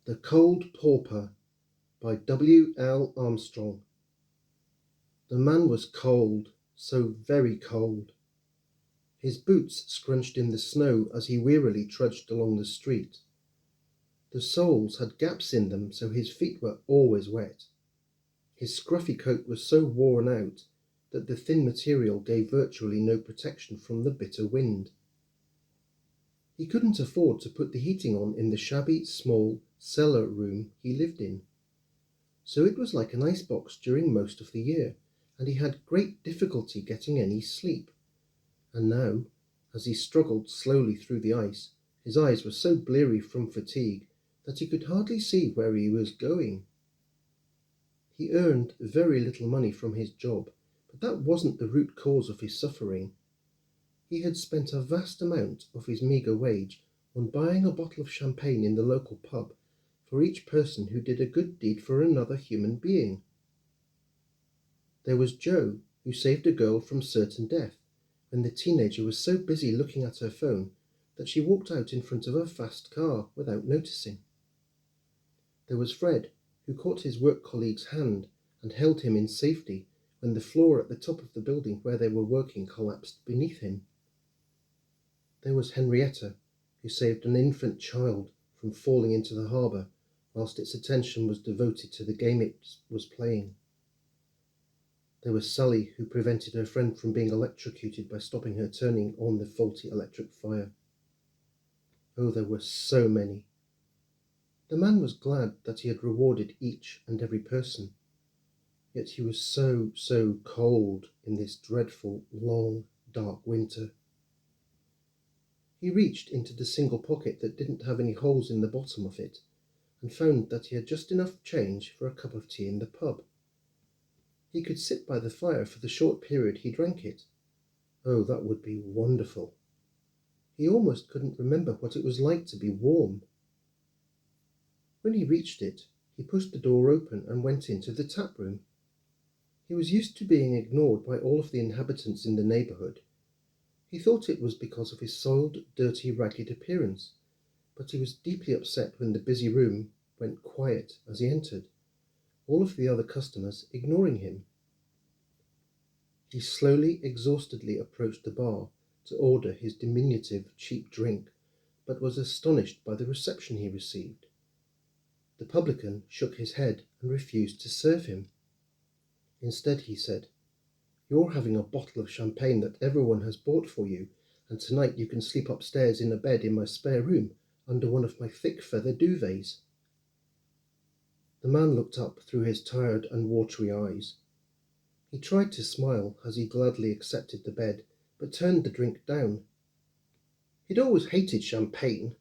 The Cold Pauper by W. L. Armstrong. The man was cold, so very cold. His boots scrunched in the snow as he wearily trudged along the street. The soles had gaps in them, so his feet were always wet. His scruffy coat was so worn out that the thin material gave virtually no protection from the bitter wind. He couldn't afford to put the heating on in the shabby, small cellar room he lived in. So it was like an icebox during most of the year, and he had great difficulty getting any sleep. And now, as he struggled slowly through the ice, his eyes were so bleary from fatigue that he could hardly see where he was going. He earned very little money from his job, but that wasn't the root cause of his suffering. He had spent a vast amount of his meagre wage on buying a bottle of champagne in the local pub for each person who did a good deed for another human being. There was Joe, who saved a girl from certain death when the teenager was so busy looking at her phone that she walked out in front of a fast car without noticing. There was Fred, who caught his work colleague's hand and held him in safety when the floor at the top of the building where they were working collapsed beneath him. There was Henrietta, who saved an infant child from falling into the harbour whilst its attention was devoted to the game it was playing. There was Sally, who prevented her friend from being electrocuted by stopping her turning on the faulty electric fire. Oh, there were so many. The man was glad that he had rewarded each and every person. Yet he was so cold in this dreadful, long, dark winter. He reached into the single pocket that didn't have any holes in the bottom of it, and found that he had just enough change for a cup of tea in the pub. He could sit by the fire for the short period he drank it. Oh, that would be wonderful. He almost couldn't remember what it was like to be warm. When he reached it, he pushed the door open and went into the tap room. He was used to being ignored by all of the inhabitants in the neighbourhood. He thought it was because of his soiled, dirty, ragged appearance, but he was deeply upset when the busy room went quiet as he entered, all of the other customers ignoring him. He slowly, exhaustedly approached the bar to order his diminutive, cheap drink, but was astonished by the reception he received. The publican shook his head and refused to serve him. Instead, he said, "You're having a bottle of champagne that everyone has bought for you, and tonight you can sleep upstairs in a bed in my spare room under one of my thick feather duvets." The man looked up through his tired and watery eyes. He tried to smile as he gladly accepted the bed, but turned the drink down. He'd always hated champagne,